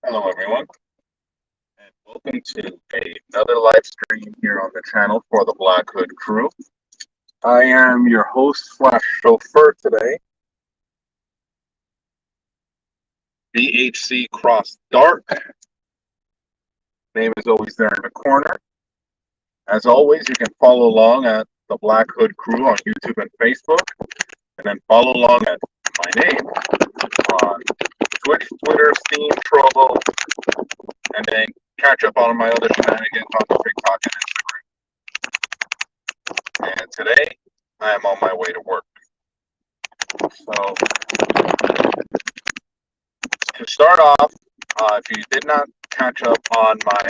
Hello, everyone, and welcome to another live stream here on the channel for the Black Hood crew. I am your host slash chauffeur today, BHCxDark. Name is always there in the corner. As always, you can follow along at the Black Hood crew on YouTube and Facebook, and then follow along at my name on Twitch, Twitter, Steam, Trovo, and then catch up on my other shenanigans on the TikTok and Instagram. And today, I am on my way to work. So, to start off, if you did not catch up on my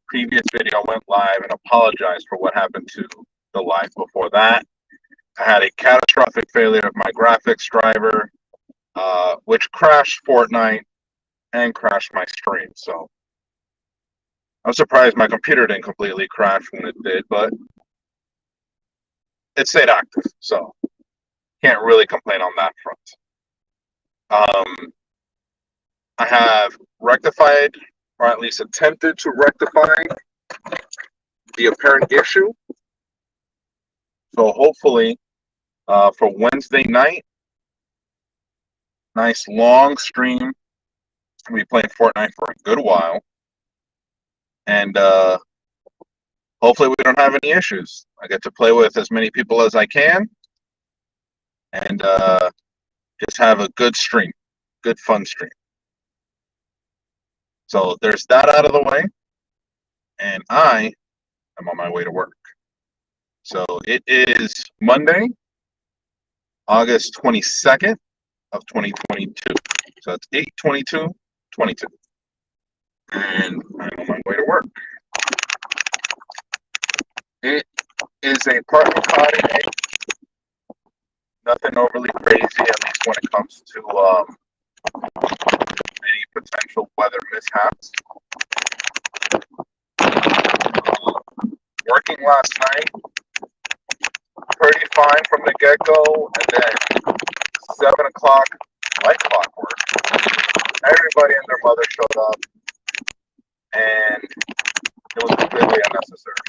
previous video, I went live and apologized for what happened to the live before that. I had a catastrophic failure of my graphics driver, which crashed Fortnite and crashed my stream. So, I'm surprised my computer didn't completely crash when it did, but it stayed active, so can't really complain on that front. I have rectified, or at least attempted to rectify, the apparent issue. So hopefully, for Wednesday night, nice long stream. I'll be playing Fortnite for a good while. And hopefully we don't have any issues. I get to play with as many people as I can. And just have a good stream. Good fun stream. So there's that out of the way. And I am on my way to work. So it is Monday, August 22nd of 2022. So it's 8/22/22. And I'm on my way to work. It is a partly cloudy day. Nothing overly crazy, at least when it comes to any potential weather mishaps. Working last night, pretty fine from the get-go, and then 7 o'clock, like clockwork, everybody and their mother showed up, and it was completely unnecessary.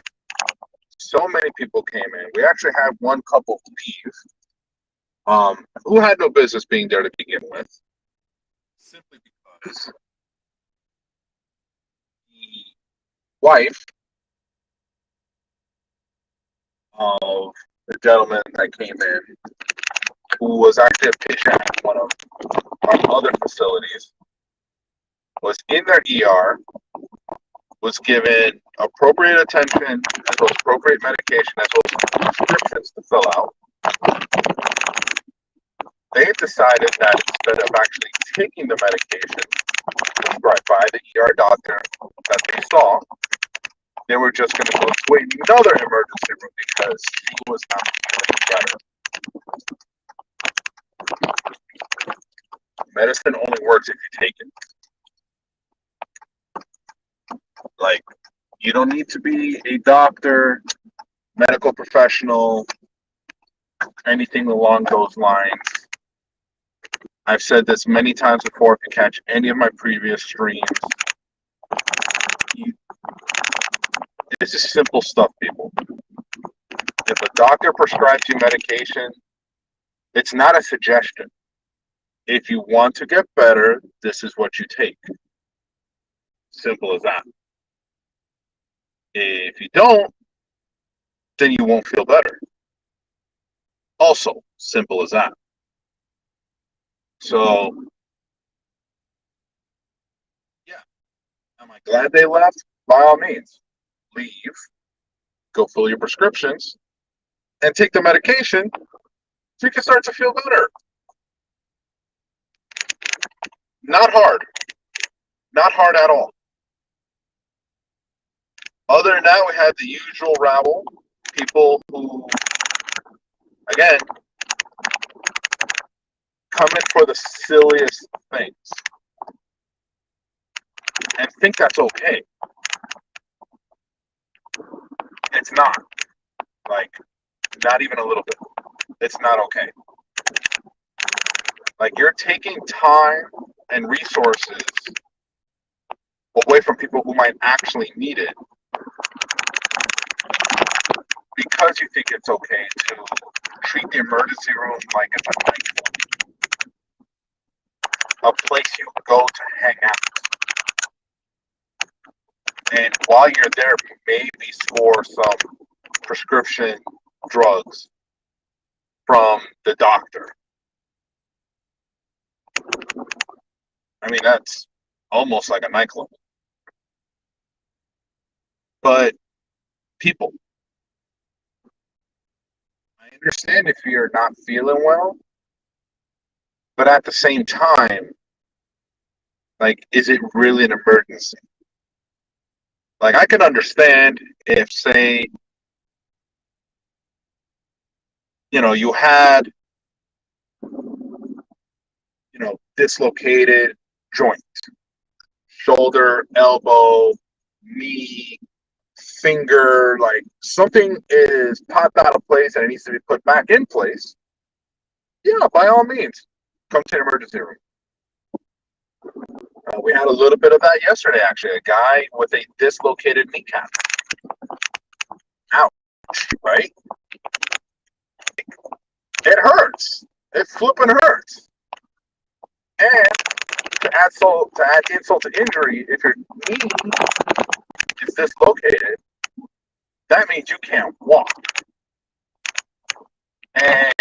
So many people came in. We actually had one couple leave, who had no business being there to begin with, simply because the wife of the gentleman that came in, who was actually a patient at one of our other facilities, was in their ER, was given appropriate attention, as well as appropriate medication, as well as prescriptions to fill out. They decided that instead of actually taking the medication prescribed by the ER doctor that they saw, they were just going to go to another emergency room because she was not feeling better. Medicine only works if you take it. Like, you don't need to be a doctor, medical professional, anything along those lines. I've said this many times before. If you catch any of my previous streams, it's just simple stuff, people. If a doctor prescribes you medication, it's not a suggestion. If you want to get better, this is what you take. Simple as that. If you don't, then you won't feel better. Also, simple as that. So, yeah. Am I glad they left? By all means. Leave, go fill your prescriptions, and take the medication so you can start to feel better. Not hard. Not hard at all. Other than that, we had the usual rabble. People who, again, come in for the silliest things and think that's okay. It's not. Like, not even a little bit. it's not okay. Like, you're taking time and resources away from people who might actually need it because you think it's okay to treat the emergency room like it's a place you go to hang out. And while you're there, maybe score some prescription drugs from the doctor. I mean, that's almost like a nightclub. But people, I understand if you're not feeling well, but at the same time, like, is it really an emergency? Like, I can understand if, say, you had, dislocated joint, shoulder, elbow, knee, finger, like something is popped out of place and it needs to be put back in place. Yeah, by all means, come to the emergency room. We had a little bit of that yesterday, actually. A guy with a dislocated kneecap. Ouch, right? It hurts. It flipping hurts. And to add insult to injury, if your knee is dislocated, that means you can't walk. And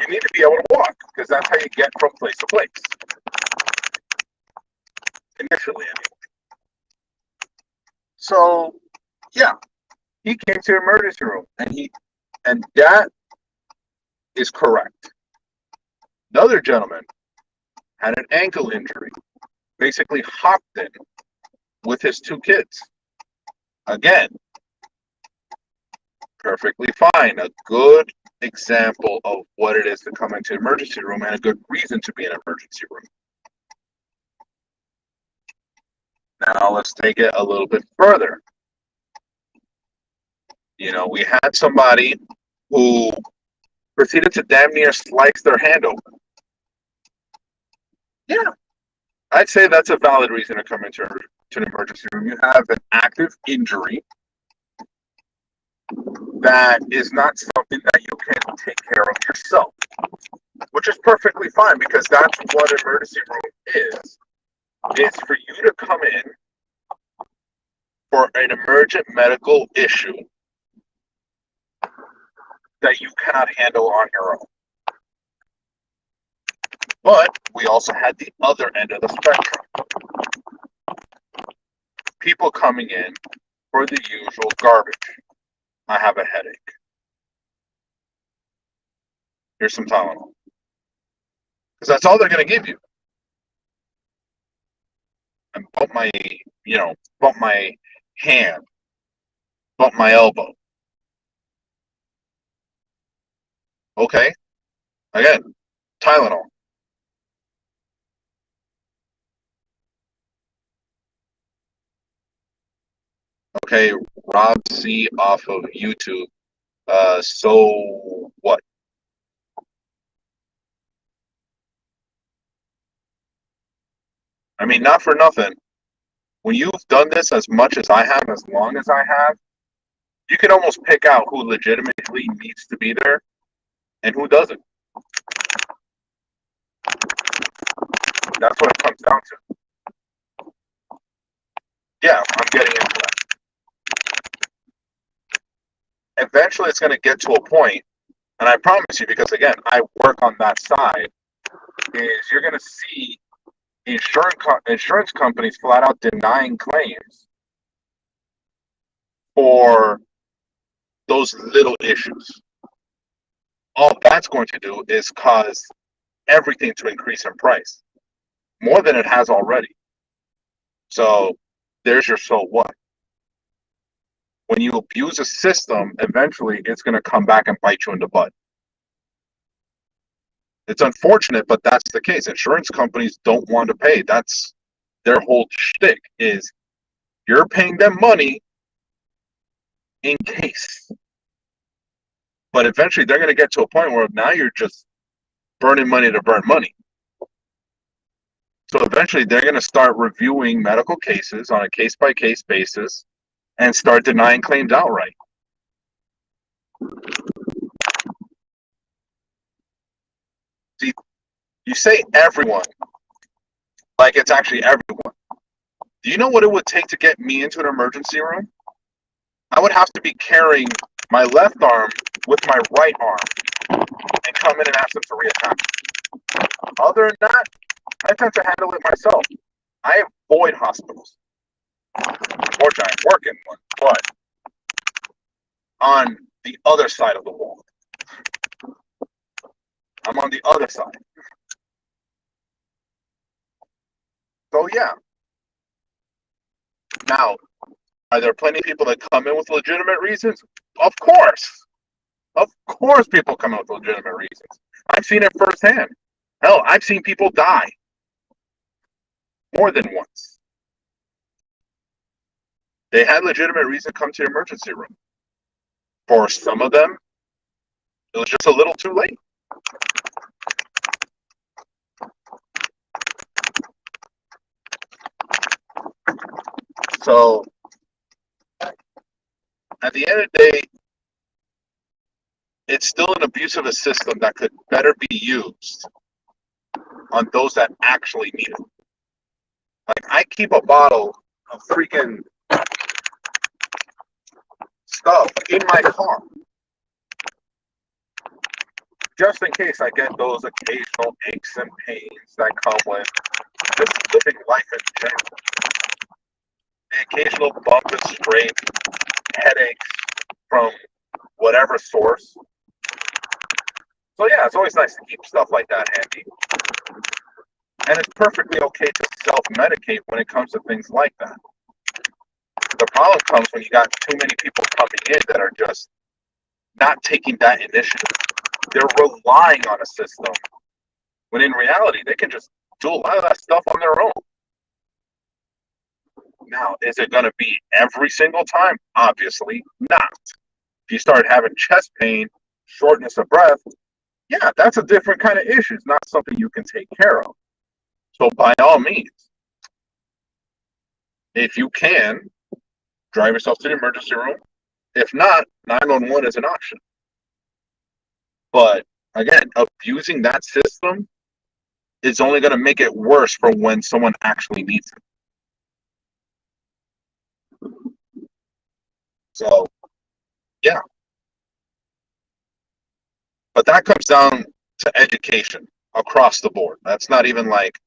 you need to be able to walk because that's how you get from place to place. Initially, anyway. So, yeah, he came to the emergency room, and that is correct. Another gentleman had an ankle injury, basically hopped in with his 2 kids. Again, perfectly fine. A good example of what it is to come into the emergency room and a good reason to be in an emergency room. Now let's take it a little bit further. We had somebody who proceeded to damn near slice their hand open. Yeah, I'd say that's a valid reason to come into an emergency room. You have an active injury that is not something that you can take care of yourself, which is perfectly fine because that's what an emergency room is. It's for you to come in for an emergent medical issue that you cannot handle on your own. But we also had the other end of the spectrum. People coming in for the usual garbage. I have a headache. Here's some Tylenol. Because that's all they're going to give you. And bump my hand, bump my elbow. Okay. Again, Tylenol. Okay, Rob C off of YouTube. So what? I mean, not for nothing. When you've done this as much as I have, as long as I have, you can almost pick out who legitimately needs to be there and who doesn't. That's what it comes down to. Yeah, I'm getting into that. Eventually, it's going to get to a point, and I promise you, because again, I work on that side, is you're going to see insurance companies flat out denying claims for those little issues. All that's going to do is cause everything to increase in price more than it has already. So there's your so what. When you abuse a system, eventually it's going to come back and bite you in the butt. It's unfortunate, but that's the case. Insurance companies don't want to pay. That's their whole shtick, is you're paying them money in case. But eventually they're going to get to a point where now you're just burning money to burn money. So eventually they're going to start reviewing medical cases on a case-by-case basis and start denying claims outright. See, you say everyone like it's actually everyone. Do you know what it would take to get me into an emergency room? I would have to be carrying my left arm with my right arm and come in and ask them to reattach. Other than that, I tend to handle it myself. I avoid hospitals. Unfortunately, I work in one, but on the other side of the wall. I'm on the other side. So yeah. Now, are there plenty of people that come in with legitimate reasons? Of course. Of course people come in with legitimate reasons. I've seen it firsthand. Hell, I've seen people die more than once. They had legitimate reason to come to the emergency room. For some of them, it was just a little too late. So, at the end of the day, it's still an abuse of a system that could better be used on those that actually need it. Like, I keep a bottle of freaking stuff in my car, just in case I get those occasional aches and pains that come with just living life in general. The occasional bump and scrape, headaches from whatever source. So yeah, it's always nice to keep stuff like that handy. And it's perfectly okay to self-medicate when it comes to things like that. The problem comes when you got too many people coming in that are just not taking that initiative. They're relying on a system, when in reality, they can just do a lot of that stuff on their own. Now, is it going to be every single time? Obviously not. If you start having chest pain, shortness of breath, yeah, that's a different kind of issue. It's not something you can take care of. So by all means, if you can, drive yourself to the emergency room. If not, 911 is an option. But again, abusing that system is only going to make it worse for when someone actually needs it. So, yeah. But that comes down to education across the board. That's not even like,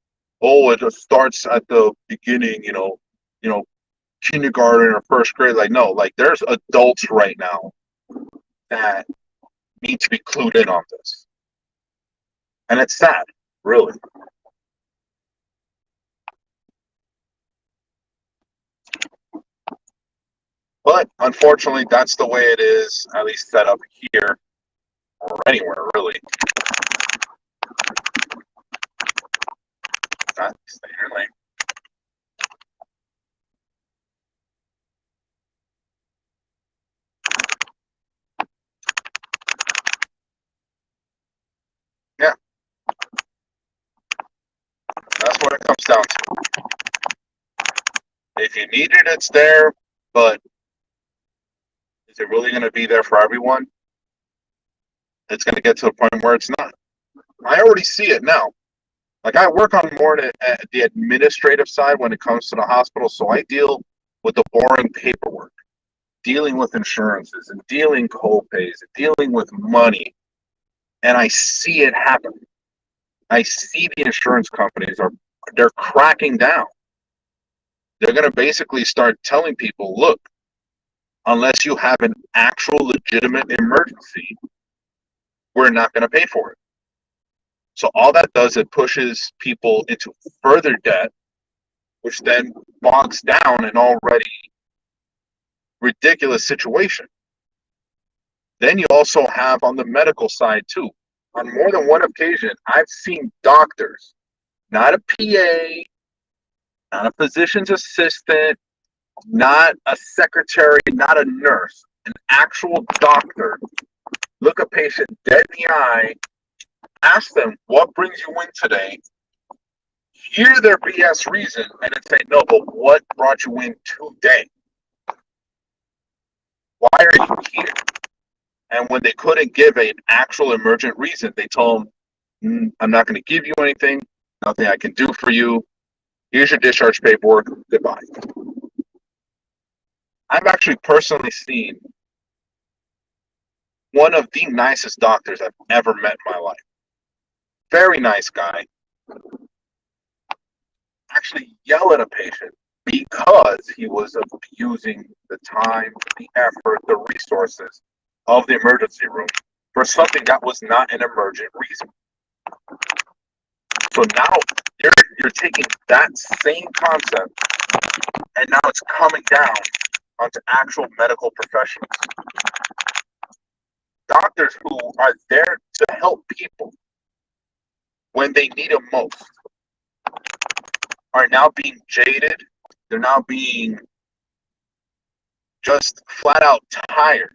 oh, it just starts at the beginning, kindergarten or first grade. Like, no, like there's adults right now that need to be clued in on this. And it's sad, really. But unfortunately, that's the way it is, at least set up here or anywhere, really. Stay in your lane. Yeah. That's what it comes down to. If you need it, it's there, but is it really going to be there for everyone? It's going to get to a point where it's not. I already see it now. Like, I work on more at the administrative side when it comes to the hospital, so I deal with the boring paperwork, dealing with insurances and dealing co-pays, and dealing with money, and I see it happen. I see the insurance companies they're cracking down. They're going to basically start telling people, look, unless you have an actual legitimate emergency, we're not going to pay for it. So all that does, it pushes people into further debt, which then bogs down an already ridiculous situation. Then you also have on the medical side too. On more than one occasion, I've seen doctors, not a PA, not a physician's assistant, not a secretary, not a nurse, an actual doctor look a patient dead in the eye, ask them what brings you in today, hear their BS reason, and then say, no, but what brought you in today? Why are you here? And when they couldn't give an actual emergent reason, they told them, I'm not going to give you anything, nothing I can do for you. Here's your discharge paperwork. Goodbye. I've actually personally seen one of the nicest doctors I've ever met in my life. Very nice guy. Actually yell at a patient because he was abusing the time, the effort, the resources of the emergency room for something that was not an emergent reason. So now you're taking that same concept and now it's coming down onto actual medical professionals. Doctors who are there to help people when they need them most are now being jaded. They're now being just flat out tired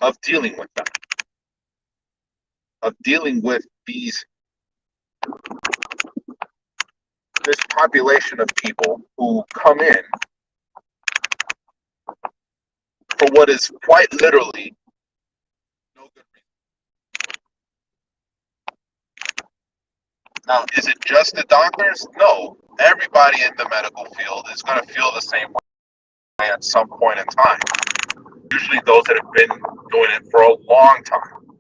of dealing with them, of dealing with this population of people who come in for what is quite literally no good reason. Now, is it just the doctors? No. Everybody in the medical field is going to feel the same way at some point in time. Usually those that have been doing it for a long time.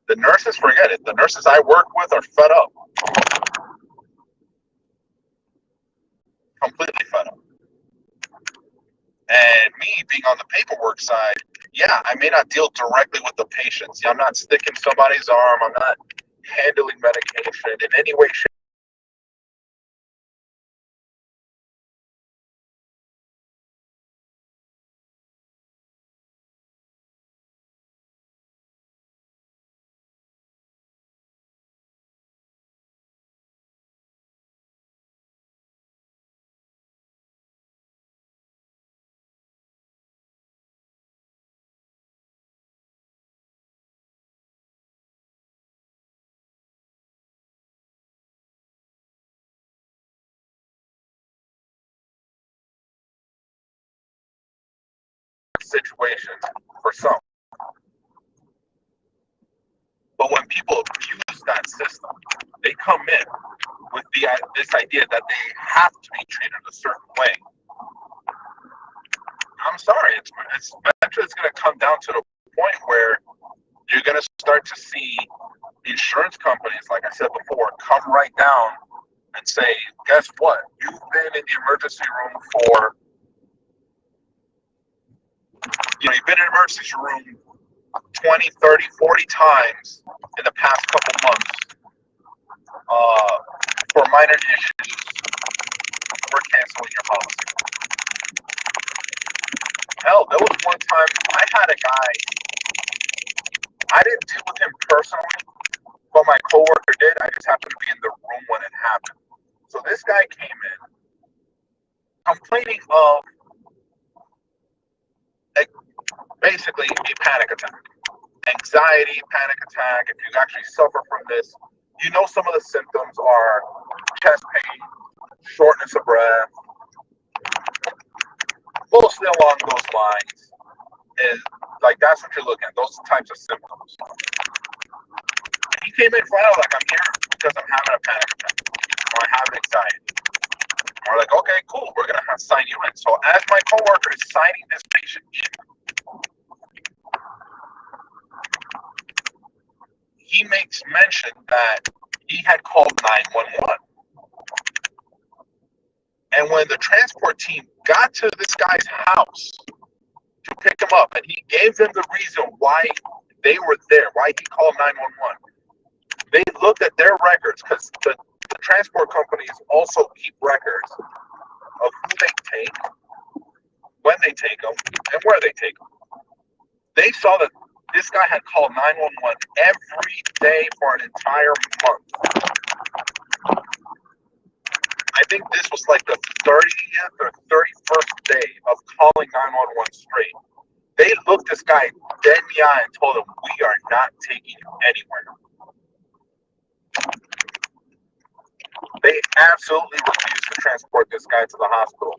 The nurses, forget it. The nurses I work with are fed up. Completely fed up. And me being on the paperwork side, yeah, I may not deal directly with the patients. I'm not sticking somebody's arm. I'm not handling medication in any way, shape, situations for some. But when people abuse that system, they come in with this idea that they have to be treated a certain way. I'm sorry, eventually it's going to come down to the point where you're going to start to see insurance companies, like I said before, come right down and say, guess what? You've been in the emergency room for, you've been in the emergency room 20, 30, 40 times in the past couple months for minor issues. We're canceling your policy. Hell, there was one time I had a guy, I didn't deal with him personally, but my coworker did. I just happened to be in the room when it happened. So this guy came in complaining of basically a panic attack. Anxiety, panic attack. If you actually suffer from this, you know some of the symptoms are chest pain, shortness of breath, mostly along those lines. Is like that's what you're looking at, those types of symptoms. And he came in flat out like, I'm here because I'm having a panic attack or I have anxiety. And we're like, okay, cool, we're gonna have to sign you in. So as my coworker is signing this patient in, he makes mention that he had called 911. And when the transport team got to this guy's house to pick him up, and he gave them the reason why they were there, why he called 911, they looked at their records, because the transport companies also keep records of who they take, when they take them, and where they take them. They saw that this guy had called 911 every day for an entire month. I think this was like the 30th or 31st day of calling 911 straight. They looked this guy dead in the eye and told him, "We are not taking you anywhere." They absolutely refused to transport this guy to the hospital.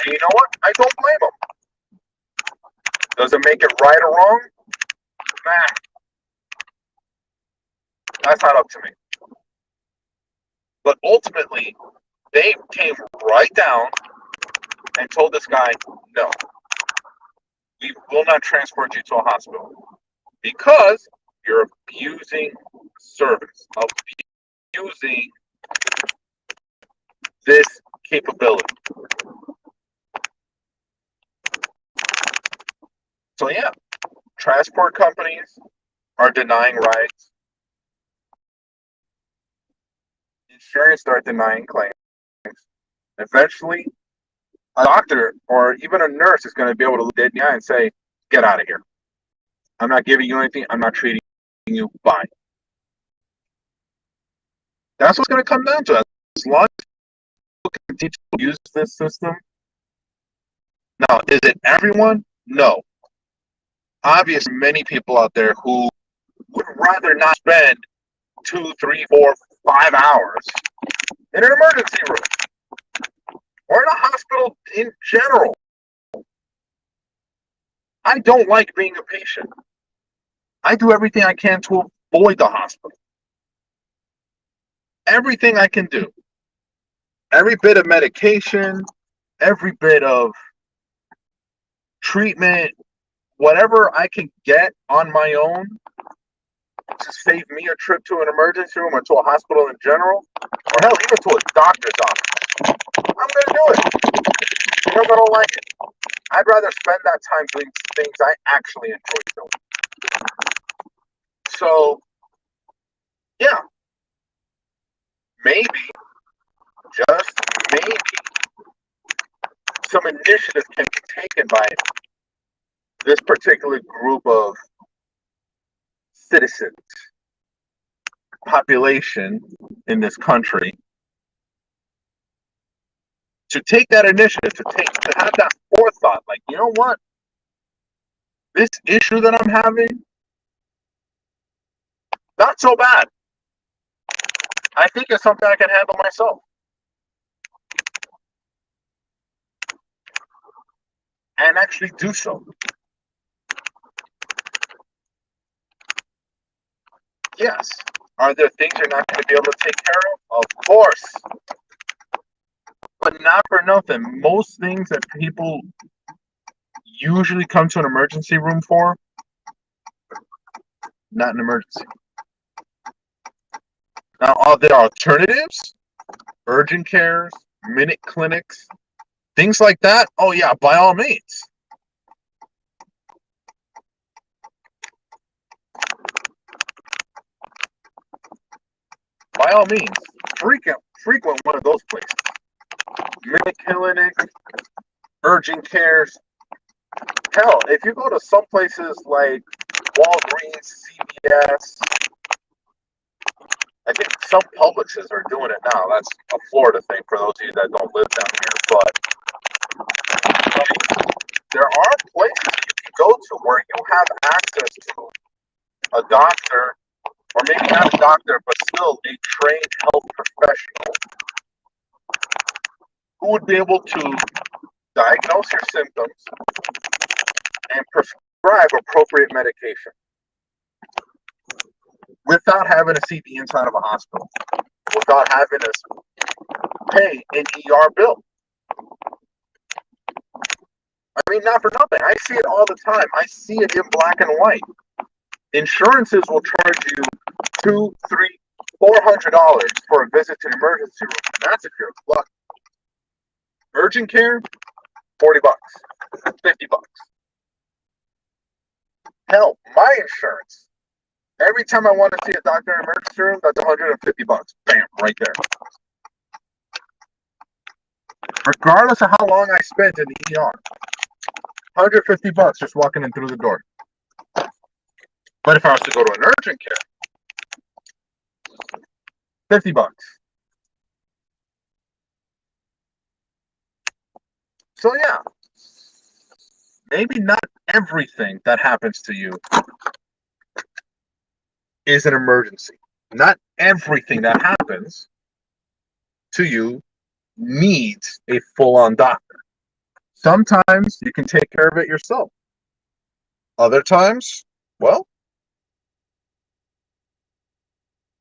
And you know what? I don't blame them. Does it make it right or wrong? Nah, that's not up to me. But ultimately, they came right down and told this guy, "No, we will not transport you to a hospital because you're abusing service, abusing this capability." So yeah, transport companies are denying rights. Insurance are denying claims. Eventually, a doctor or even a nurse is going to be able to look dead in the eye and say, "Get out of here. I'm not giving you anything. I'm not treating you. Bye." That's what's going to come down to. As long as people continue to use this system. Now, is it everyone? No. Obviously, many people out there who would rather not spend 2, 3, 4, 5 hours in an emergency room or in a hospital in general. I don't like being a patient. I do everything I can to avoid the hospital. Everything I can do. Every bit of medication, every bit of treatment, whatever I can get on my own to save me a trip to an emergency room or to a hospital in general, or hell, even to a doctor's office, I'm going to do it. Because I don't like it. I'd rather spend that time doing things I actually enjoy doing. So, yeah, maybe, just maybe, some initiative can be taken by this particular group of citizens, population in this country, to take that initiative, to have that forethought, like, you know what? This issue that I'm having, not so bad. I think it's something I can handle myself. And actually do so. Yes. Are there things you're not going to be able to take care of? Of course. But not for nothing. Most things that people usually come to an emergency room for, not an emergency. Now, are there alternatives? Urgent cares, minute clinics, things like that? Oh, yeah, by all means. By all means, frequent one of those places. Minute clinic, urgent cares. Hell, if you go to some places like Walgreens, CVS, I think some Publixes are doing it now. That's a Florida thing for those of you that don't live down here. But there are places you can go to where you have access to a doctor, or maybe not a doctor, but still a trained health professional who would be able to diagnose your symptoms and prescribe appropriate medication without having to see the inside of a hospital, without having to pay an ER bill. I mean, not for nothing. I see it all the time. I see it in black and white. Insurances will charge you $200, $300, $400 for a visit to the emergency room. That's if you're lucky. Urgent care, $40, $50. Hell, my insurance. Every time I want to see a doctor in an emergency room, that's $150. Bam, right there. Regardless of how long I spent in the ER, $150 just walking in through the door. But if I was to go to an urgent care, $50. So yeah, maybe not everything that happens to you is an emergency. Not everything that happens to you needs a full-on doctor. Sometimes you can take care of it yourself. Other times, well,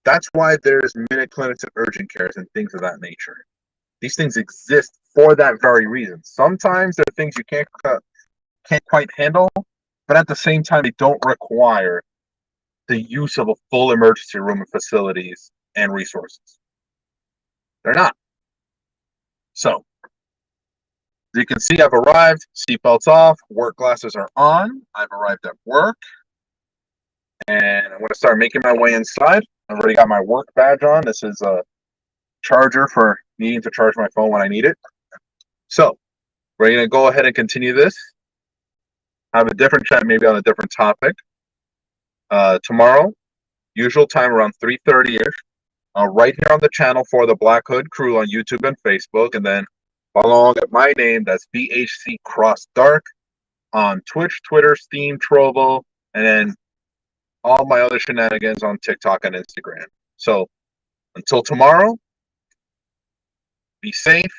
that's why there's minute clinics and urgent cares and things of that nature. These things exist for that very reason. Sometimes there are things you can't quite handle, but at the same time, they don't require the use of a full emergency room and facilities and resources. They're not. So, as you can see, I've arrived. Seatbelts off. Work glasses are on. I've arrived at work. And I'm going to start making my way inside. I've already got my work badge on. This is a charger for needing to charge my phone when I need it. So, we're going to go ahead and continue this. Have a different chat, maybe on a different topic. Tomorrow, usual time around 3:30ish. Right here on the channel for the Black Hood Crew on YouTube and Facebook. And then follow along at my name. That's BHCxDark on Twitch, Twitter, Steam, Trovo, and then all my other shenanigans on TikTok and Instagram. So until tomorrow, be safe,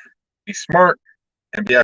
be smart, and be